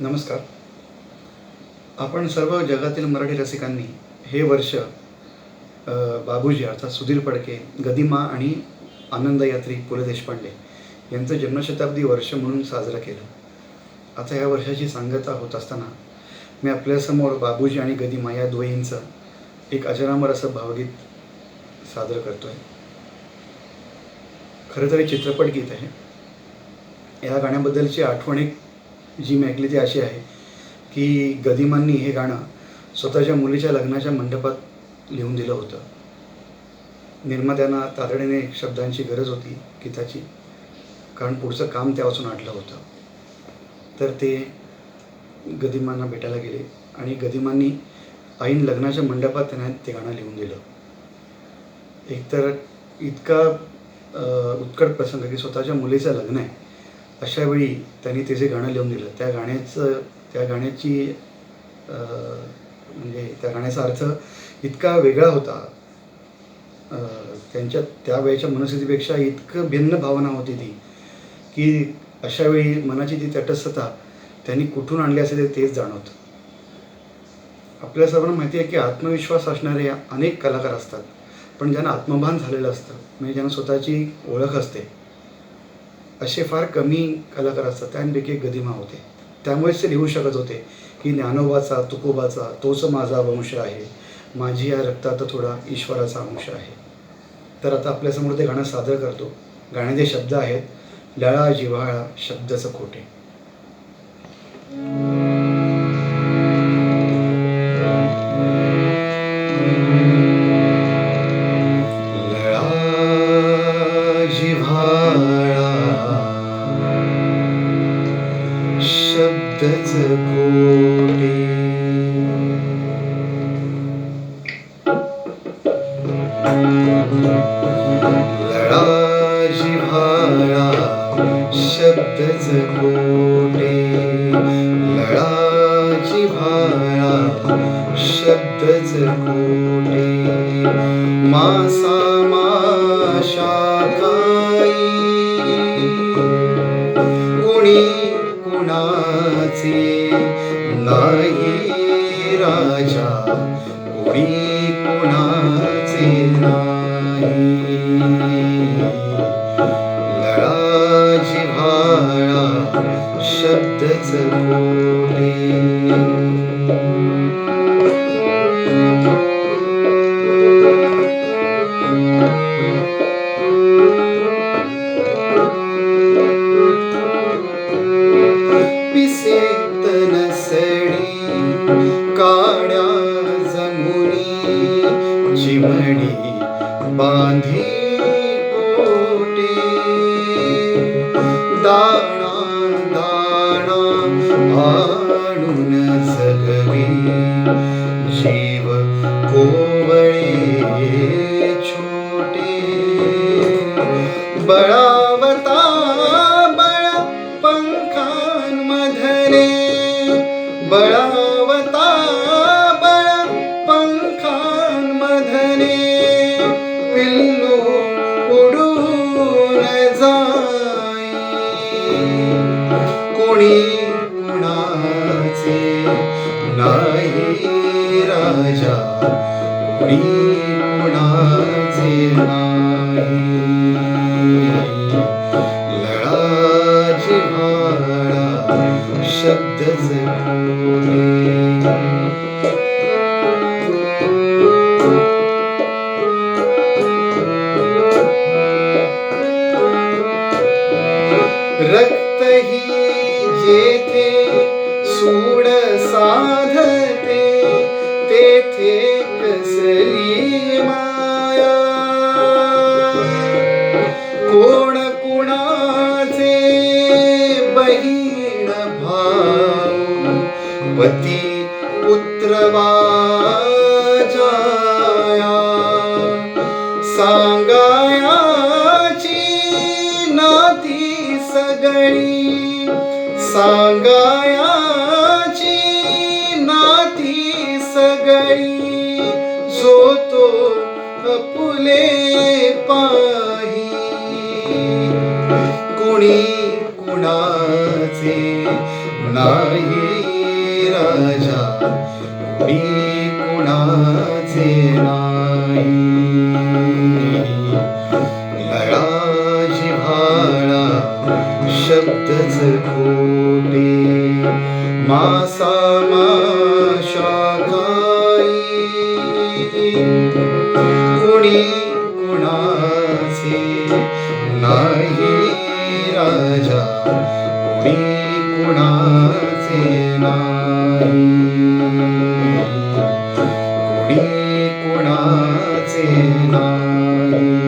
नमस्कार. आपण सर्व जगातील मराठी रसिकांनी हे वर्ष बाबूजी अर्थात सुधीर फडके, गदिमा आणि आनंदयात्री पु ल देशपांडे यांचं जन्मशताब्दी वर्ष म्हणून साजरं केलं. आता या वर्षाची सांगता होत असताना मी आपल्यासमोर बाबूजी आणि गदिमा या दोहींचं एक अजरामर असं भावगीत सादर करतो आहे. खरं तर हे चित्रपट गीत आहे. या गाण्याबद्दलची आठवण एक जी मी ऐकली ती अशी आहे की गदिमांनी हे गाणं स्वतःच्या मुलीच्या लग्नाच्या मंडपात लिहून दिलं होतं. निर्मात्यांना तातडीने शब्दांची गरज होती गीताची, कारण पुढचं काम त्यापासून आटलं होतं. तर ते गदिमांना भेटायला गेले आणि गदिमांनी ऐन लग्नाच्या मंडपात त्यांना ते गाणं लिहून दिलं. एकतर इतका उत्कट प्रसंग की स्वतःच्या मुलीचं लग्न आहे, अशावेळी त्यांनी ते जे गाणं लिहून दिलं त्या गाण्याचा अर्थ इतका वेगळा होता. त्यांच्या त्यावेळेच्या मनस्थितीपेक्षा इतकं भिन्न भावना होती ती की अशावेळी मनाची ती तटस्थता त्यांनी कुठून आणली असेल तेच जाणवतं. आपल्या सर्वांना माहिती आहे की आत्मविश्वास असणारे अनेक कलाकार असतात, पण ज्यांना आत्मभान झालेलं असतं, म्हणजे ज्यांना स्वतःची ओळख असते, असे फार कमी कलाकार असतात. त्यांपैकी गदिमा होते. त्यामुळेच ते लिहू शकत होते की ज्ञानोबाचा तुकोबाचा तोच माझा वंश आहे, माझी या रक्तात थोडा ईश्वराचा अंश आहे. तर आता आपल्यासमोर ते गाणं सादर करतो. गाण्याचे शब्द आहेत, लळा जिव्हाळा शब्दच खोटे. लळा जिव्हाळा शब्दच खोटे, लळा जिव्हाळा शब्दच खोटे, लळा जिव्हाळा शब्दच खोटे. मासा माशा काही कुणी कुणाचे नाही राजा, कुणी कुणाचे नाही. लळा जिव्हाळा शब्दच खोटे. पिसे तनसडी काड्या जमुनी, चिमडी बांधी कोटे. दाणा दाणा आणून जगवी, जीव कोवळे छोटे. बळावता बळ पंखांमधले, बळावता बळ पंखांमधले. पिल्लू उडून जाई, कोणी कुणाचे नाही राजा, कोणी कुणाचे नाही. लळा जिव्हाळा शब्दच खोटे. रक्त ही जेथे सूड साधते, तेथे कसली माया. कोण कुणाचे बहीण भाऊ, पती पुत्र जाया. सांगायाची नाती सगळी, सांगायाची नाती सगळी. जो तो फुले पाही, कुणी कुणाचे नाही राजा कोणी कुणाचे नाही. लळा जिव्हाळा शब्दच खोटे मासा माशा काही कोणी कुणाचे नाही राजा कोणी कुणाचे नाही. कोणी कुणाचे नाही.